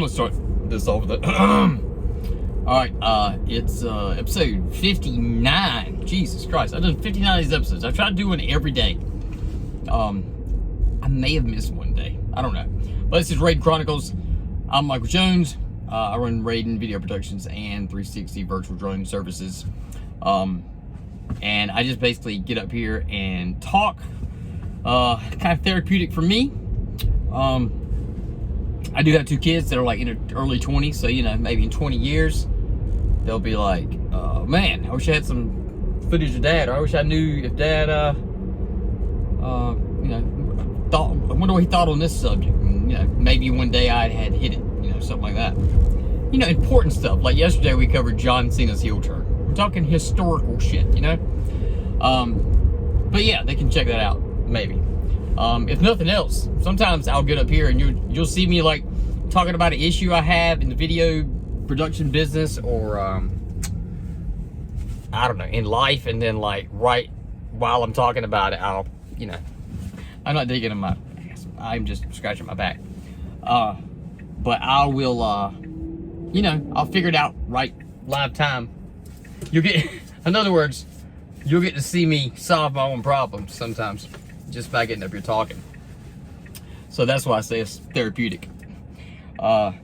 Let's start this off with it. Alright, it's episode 59. Jesus Christ, I've done 59 of these episodes. I've tried doing it every day. I may have missed one day. I don't know. But this is Rayden Chronicles. I'm Michael Jones. I run Rayden Video Productions and 360 Virtual Drone Services. And I just basically get up here and talk. Kind of therapeutic for me. I do have two kids that are like in their early 20s, so you know, maybe in 20 years they'll be like, man, I wish I had some footage of Dad, or I wish I knew if Dad you know, I wonder what he thought on this subject. And, you know, maybe one day I had hit it, you know, something like that. You know, important stuff. Like yesterday we covered John Cena's heel turn. We're talking historical shit, you know. But yeah, they can check that out, maybe. If nothing else, sometimes I'll get up here and you'll see me like talking about an issue I have in the video production business, or I don't know, in life, and then like right while I'm talking about it, I'll, you know, I'm not digging in my ass, I'm just scratching my back. But I will, you know, I'll figure it out right live time. You'll get, in other words, you'll get to see me solve my own problems sometimes, just by getting up here talking. So that's why I say it's therapeutic. I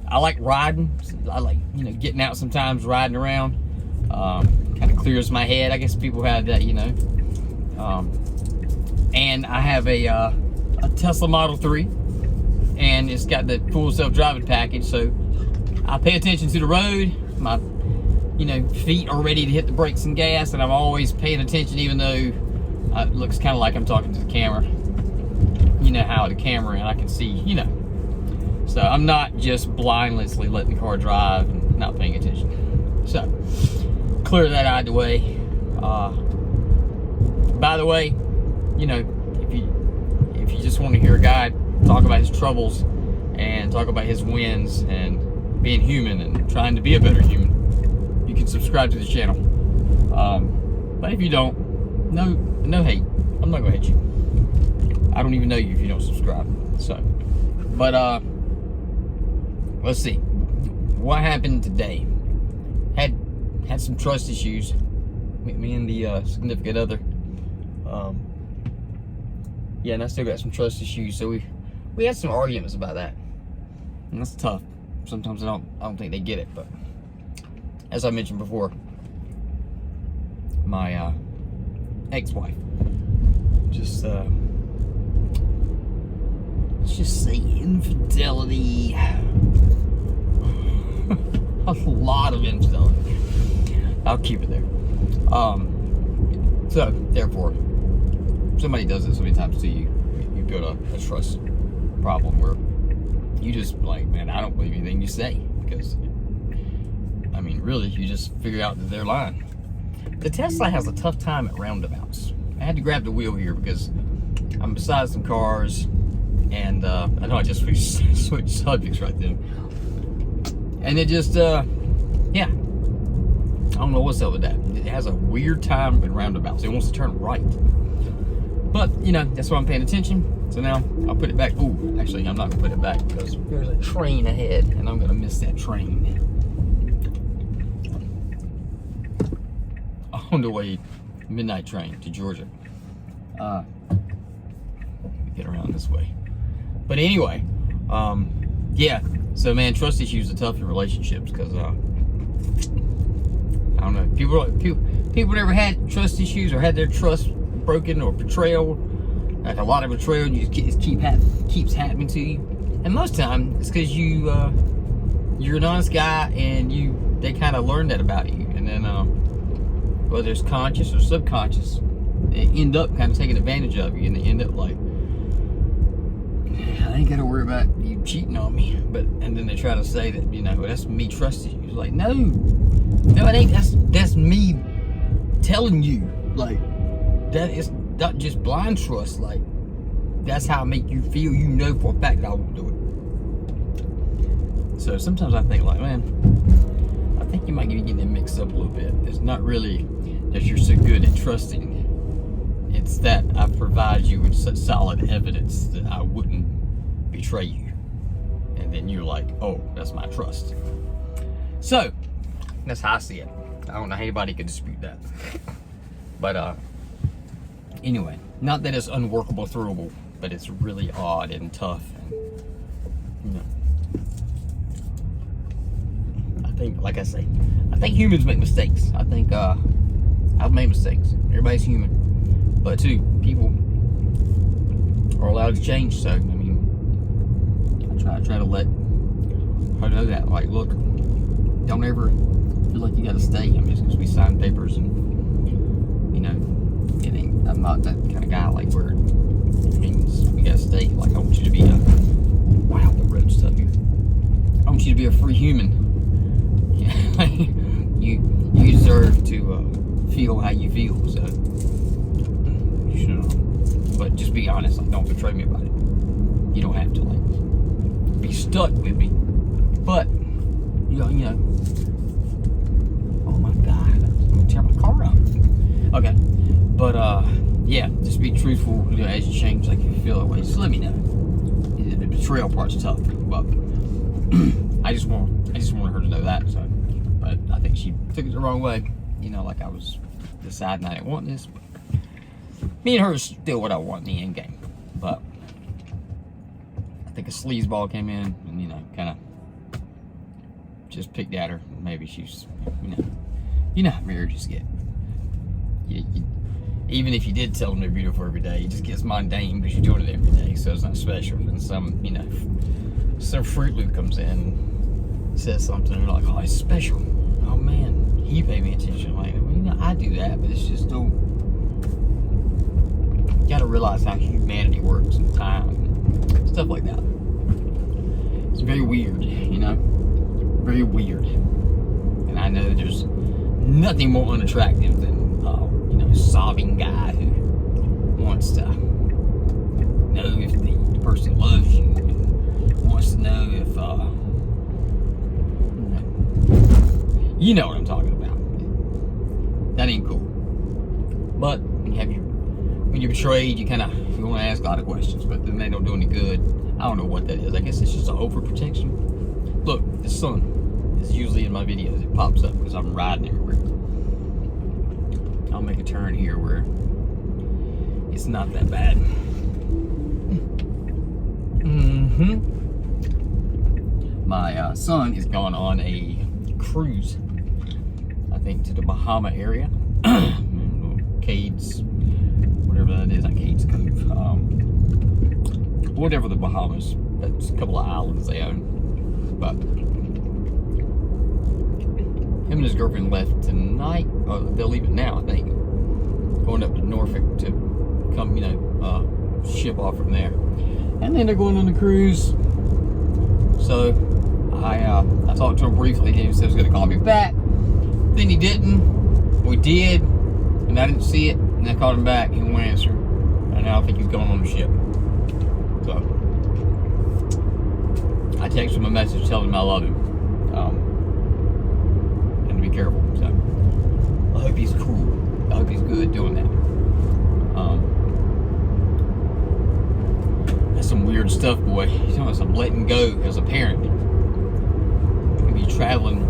like riding. I like, you know, getting out sometimes, riding around. Kind of clears my head. I guess people have that, you know. And I have a Tesla Model 3, and it's got the full self-driving package. So I pay attention to the road. My, you know, feet are ready to hit the brakes and gas, and I'm always paying attention, even though it looks kind of like I'm talking to the camera. You know how the camera, and I can see, you know. So I'm not just blindlessly letting the car drive and not paying attention. So clear that out of the way. By the way, you know, if you just want to hear a guy talk about his troubles and talk about his wins and being human and trying to be a better human, you can subscribe to the channel. But if you don't, no hate. I'm not gonna hate you. I don't even know you if you don't subscribe. So, but let's see what happened today. Had some trust issues. Me and the significant other. Yeah, and I still got some trust issues. So we had some arguments about that, and that's tough. Sometimes I don't think they get it, but as I mentioned before, my ex-wife just let's just say infidelity. A lot of infidelity. I'll keep it there. So therefore, somebody does it so many times to you, you build a trust problem where you just like, man, I don't believe anything you say, because I mean, really, you just figure out that they're lying. The Tesla has a tough time at roundabouts. I had to grab the wheel here because I'm beside some cars, and I know I just switched subjects right then. And it just, yeah, I don't know what's up with that. It has a weird time at roundabouts. It wants to turn right. But, you know, that's why I'm paying attention. So now I'll put it back. Ooh, actually, I'm not going to put it back because there's a train ahead, and I'm going to miss that train. On the way, midnight train to Georgia. Get around this way. But anyway, yeah. So man, trust issues are tough in relationships because I don't know. People never had trust issues or had their trust broken or betrayal. Like a lot of betrayal, it keeps happening to you. And most of the time, it's because you're an honest guy, and they kind of learn that about you, and then whether it's conscious or subconscious, they end up kind of taking advantage of you, and they end up like, I ain't got to worry about you cheating on me. And then they try to say that, you know, well, that's me trusting you. It's like, no, it ain't. That's me telling you, like, that is not just blind trust. Like, that's how I make you feel. You know for a fact that I won't do it. So sometimes I think, like, man, I think you might be getting it mixed up a little bit. It's not really that you're so good at trusting. It's that I provide you with such solid evidence that I wouldn't betray you. And then you're like, oh, that's my trust. So, that's how I see it. I don't know how anybody could dispute that. But, anyway, not that it's unworkable, throwable, but it's really odd and tough. And, you know, I think, like I say, I think humans make mistakes. I think, I've made mistakes. Everybody's human. But, too, people are allowed to change. So, I mean, I try to let her know that. Like, look, don't ever feel like you got to stay. I mean, it's because we signed papers and, you know, I'm not that kind of guy, like, where it means we got to stay. Like, I want you to be wow, the road stuff here. I want you to be a free human. you deserve to feel how you feel, so you should. But just be honest. Like, don't betray me about it. You don't have to, like, be stuck with me. But you know. Oh my God! I'm gonna tear my car up. Okay, but yeah, just be truthful. You know, as you change, like, if you feel that way, just let me know. The betrayal part's tough, but I just wanted her to know that. So, but I think she took it the wrong way. You know, like I was deciding I didn't want this. But me and her is still what I want in the end game. But I think a sleazeball came in and, you know, kind of just picked at her. Maybe she's, you know how marriages get. Even if you did tell them they're beautiful every day, it just gets mundane because you're doing it every day, so it's not special. And some, you know, some Fruit Loop comes in and says something, and they're like, oh, it's special. Oh man, he paid me attention. Like, well, you know, I do that, but it's just still, you gotta realize how humanity works and time and stuff like that. It's very weird, you know, very weird. And I know that there's nothing more unattractive than sobbing guy who wants to know if the person loves you and wants to know if you know what I'm talking about. That ain't cool. But when you're betrayed, you want to ask a lot of questions, but then they don't do any good. I don't know what that is. I guess it's just an overprotection. Look, the sun is usually in my videos. It pops up because I'm riding everywhere. I'll make a turn here where it's not that bad. My son has gone on a cruise, I think, to the Bahama area. Cades, whatever that is, not Cades Cove. Whatever the Bahamas, that's a couple of islands they own. But him and his girlfriend left tonight. They'll leave it now, I think. Going up to Norfolk to come, ship off from there. And then they're going on the cruise. So I talked to him briefly. He said he was going to call me back. Then he didn't. We did, and I didn't see it. And I called him back. He won't answer. And now I think he's going on the ship. So I texted him a message telling him I love him. And to be careful. So I hope he's cool. I hope he's good doing that. That's some weird stuff, boy. He's talking about some letting go as a parent. He'd be traveling.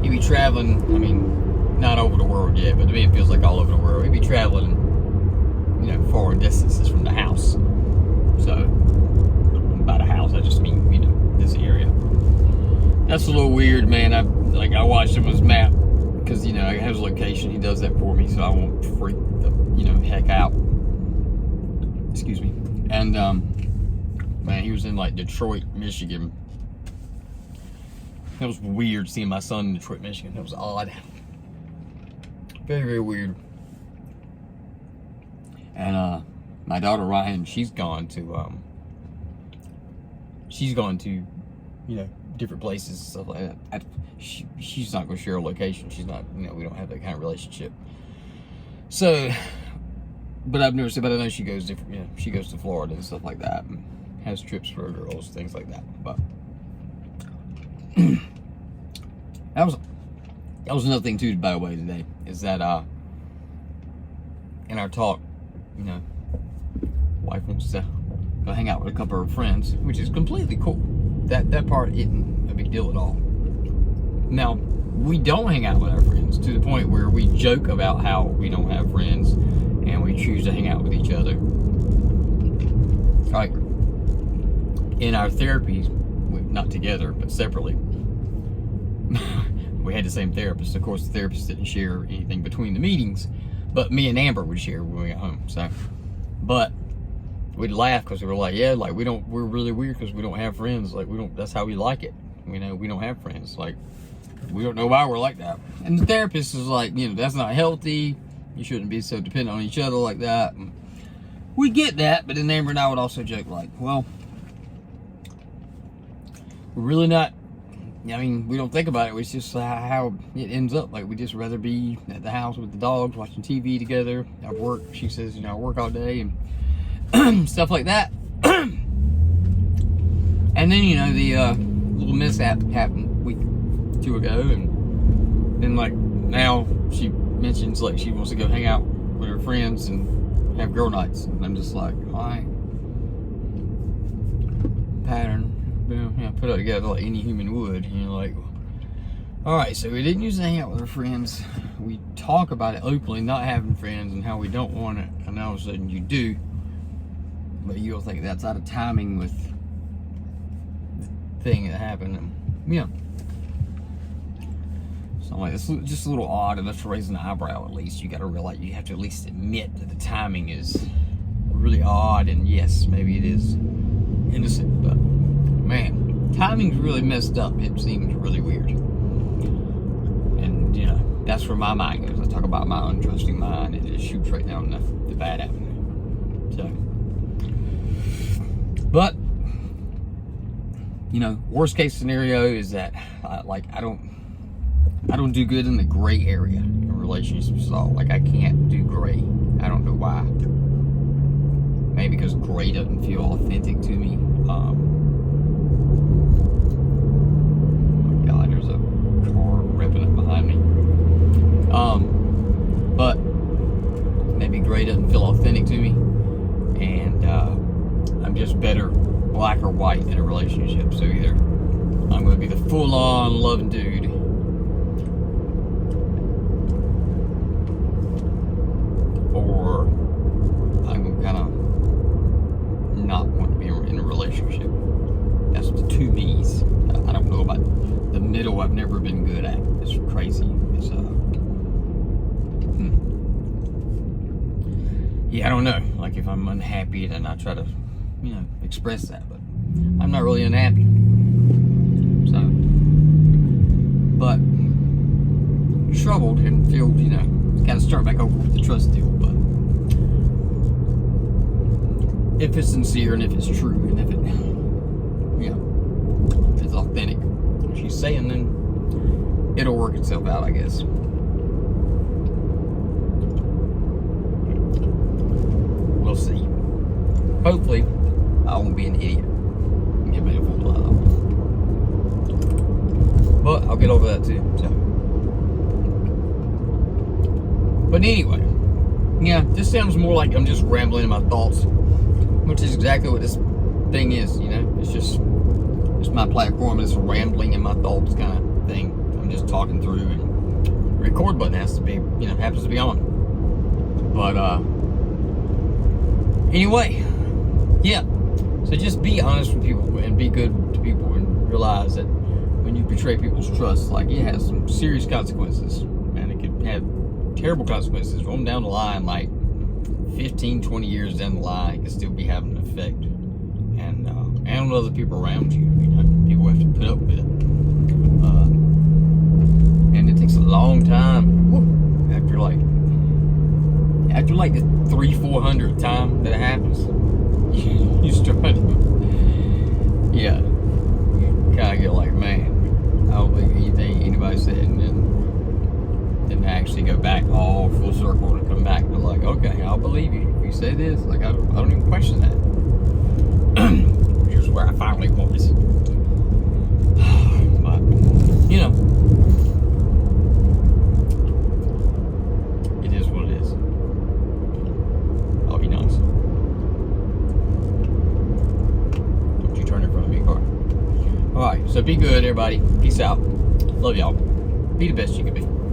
I mean, not over the world yet, but to me it feels like all over the world. He'd be traveling, far distances from the house. So, by the house, I just mean, this area. That's a little weird, man. I watched him on his map. Because, I have his location. He does that for me, so I won't freak the, heck out. Excuse me. And, man, he was in, like, Detroit, Michigan. That was weird seeing my son in Detroit, Michigan. That was odd. Very, very weird. And, my daughter, Ryan, she's gone to, different places and stuff like that. She's not going to share a location. She's not, we don't have that kind of relationship. So, but I've never seen, but I know she goes different, she goes to Florida and stuff like that, and has trips for her girls, things like that. But that was another thing too, by the way, today, is that in our talk, wife wants to go hang out with a couple of friends, which is completely cool. That part isn't a big deal at all. Now, we don't hang out with our friends to the point where we joke about how we don't have friends and we choose to hang out with each other. Like, in our therapies, not together, but separately, we had the same therapist. Of course, the therapist didn't share anything between the meetings, but me and Amber would share when we got home. So, but we'd laugh because we were like, yeah, like we're really weird because we don't have friends. Like that's how we like it. We don't have friends. Like, we don't know why we're like that. And the therapist is like, that's not healthy. You shouldn't be so dependent on each other like that. And we get that, but then Amber and I would also joke like, well, we're really not, we don't think about it. It's just how it ends up. Like, we just rather be at the house with the dogs, watching TV together. I work, she says, I work all day and stuff like that. And then, the little mishap happened a week or two ago. And then, like, now she mentions, like, she wants to go hang out with her friends and have girl nights. And I'm just like, all right. Pattern. Put it together like any human would. Like, all right, so we didn't used to hang out with our friends. We talk about it openly, not having friends and how we don't want it, and all of a sudden you do. But you'll think that's out of timing with the thing that happened. And, so I'm like, it's just a little odd, and that's raising an eyebrow. At least you got to realize, you have to at least admit that the timing is really odd. And yes, maybe it is innocent, but man, timing's really messed up. It seems really weird. And, that's where my mind goes. I talk about my untrusting mind, and it just shoots right down the bad avenue. So, but, worst case scenario is that, I don't do good in the gray area in relationships at all. Like, I can't do gray. I don't know why. Maybe because gray doesn't feel authentic to me. God, there's a car ripping up behind me. But maybe gray doesn't feel authentic to me, and I'm just better black or white in a relationship. So either I'm going to be the full-on loving dude, or I'm going to kind of not want to be in a relationship. That's the two me's. I don't know about the middle. I've never been good at. It's crazy. It's I don't know. Like, if I'm unhappy, then I try to, express that. But I'm not really unhappy. So, but troubled and feel, got to start back over with the trust deal. But if it's sincere and if it's true and if it's authentic, what she's saying, then it'll work itself out, I guess. We'll see. Hopefully, I won't be an idiot and give me a full line. But I'll get over that too. So, but anyway, this sounds more like I'm just rambling in my thoughts, which is exactly what this thing is. It's my platform. It's rambling in my thoughts kind of thing. I'm just talking through, and the record button has to be, happens to be on. But anyway, so just be honest with people and be good to people, and realize that when you betray people's trust, like, it has some serious consequences, and it could have terrible consequences going down the line, like 15, 20 years down the line. It can still be having an effect, and on other people around you. People have to put up with it, and it takes a long time. After like the 300-400th time that it happens, you start to, you kind of get like, man, I don't believe anything anybody said, and then actually go back all full circle and come back to like, okay, I'll believe you if you say this. Like, I don't even question that. Here's where I finally was. But it is what it is. I'll be nice. So be good, everybody. Peace out. Love y'all. Be the best you can be.